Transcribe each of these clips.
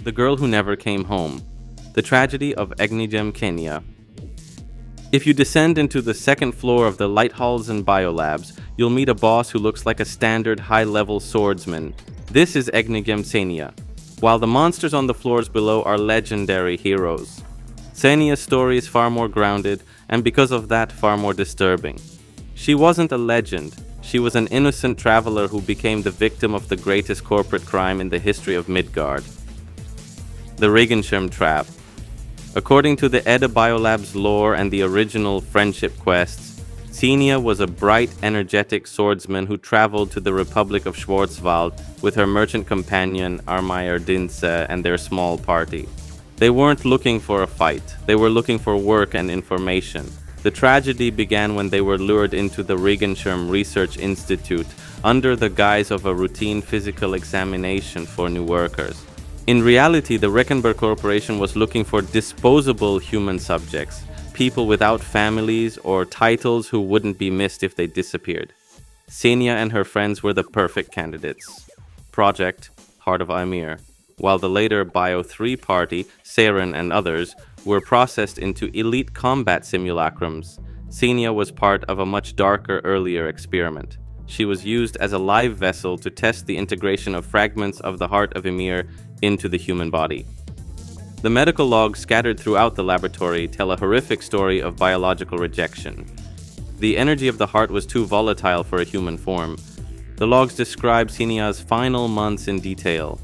The Girl Who Never Came Home, The Tragedy of WXXBPQAKKR. If you descend into the second floor of the Lighthallsen biolabs, you'll meet a boss who looks like a standard high-level swordsman. This is WXXBPQAKKR, while the monsters on the floors below are legendary heroes. Xenia's story is far more grounded, and because of that, far more disturbing. She wasn't a legend. She was an innocent traveler who became the victim of the greatest corporate crime in the history of Midgard. The Regenschirm Trap. According to the Edda Biolabs lore and the original friendship quests, Xenia was a bright, energetic swordsman who traveled to the Republic of Schwarzwald with her merchant companion Armeier Dinse and their small party. They weren't looking for a fight, they were looking for work and information. The tragedy began when they were lured into the Regenschirm Research Institute under the guise of a routine physical examination for new workers. In reality, the Recklenburg Corporation was looking for disposable human subjects, people without families or titles who wouldn't be missed if they disappeared. Xenia and her friends were the perfect candidates. Project, Heart of Ymir, while the later Bio 3 party, Saren and others, were processed into elite combat simulacrums. Xenia was part of a much darker earlier experiment. She was used as a live vessel to test the integration of fragments of the heart of Ymir into the human body. The medical logs scattered throughout the laboratory tell a horrific story of biological rejection. The energy of the heart was too volatile for a human form. The logs describe Xenia's final months in detail.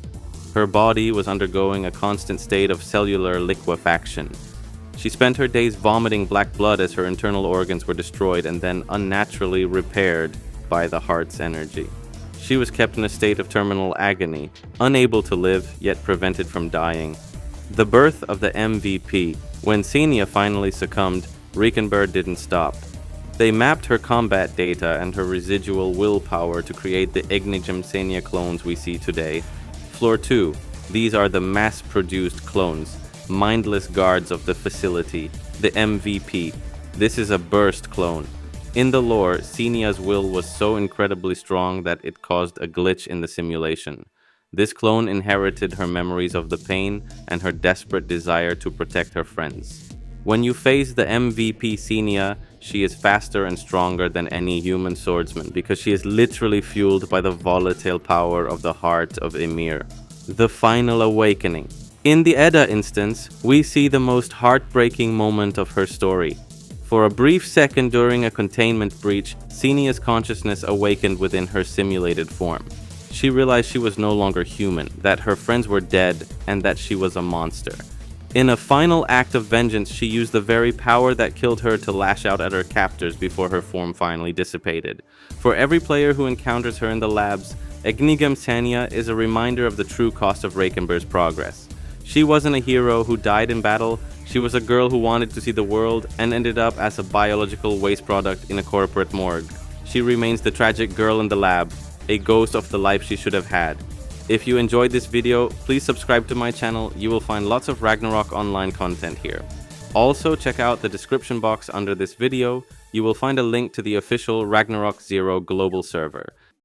Her body was undergoing a constant state of cellular liquefaction. She spent her days vomiting black blood as her internal organs were destroyed and then unnaturally repaired by the heart's energy. She was kept in a state of terminal agony, unable to live, yet prevented from dying. The birth of the MVP. When Xenia finally succumbed, Reichenberg didn't stop. They mapped her combat data and her residual willpower to create the WXXBPQAKKR clones we see today. Floor 2. These are the mass-produced clones, mindless guards of the facility, the MVP. This is a burst clone. In the lore, Xenia's will was so incredibly strong that it caused a glitch in the simulation. This clone inherited her memories of the pain and her desperate desire to protect her friends. When you face the MVP Xenia, she is faster and stronger than any human swordsman because she is literally fueled by the volatile power of the heart of Ymir. The final awakening. In the Edda instance, we see the most heartbreaking moment of her story. For a brief second during a containment breach, Xenia's consciousness awakened within her simulated form. She realized she was no longer human, that her friends were dead, and that she was a monster. In a final act of vengeance, she used the very power that killed her to lash out at her captors before her form finally dissipated. For every player who encounters her in the labs, WXXBPQAKKR is a reminder of the true cost of Reichenberg's progress. She wasn't a hero who died in battle, she was a girl who wanted to see the world and ended up as a biological waste product in a corporate morgue. She remains the tragic girl in the lab, a ghost of the life she should have had. If you enjoyed this video, please subscribe to my channel. You will find lots of Ragnarok Online content here. Also, check out the description box under this video. You will find a link to the official Ragnarok Zero global server.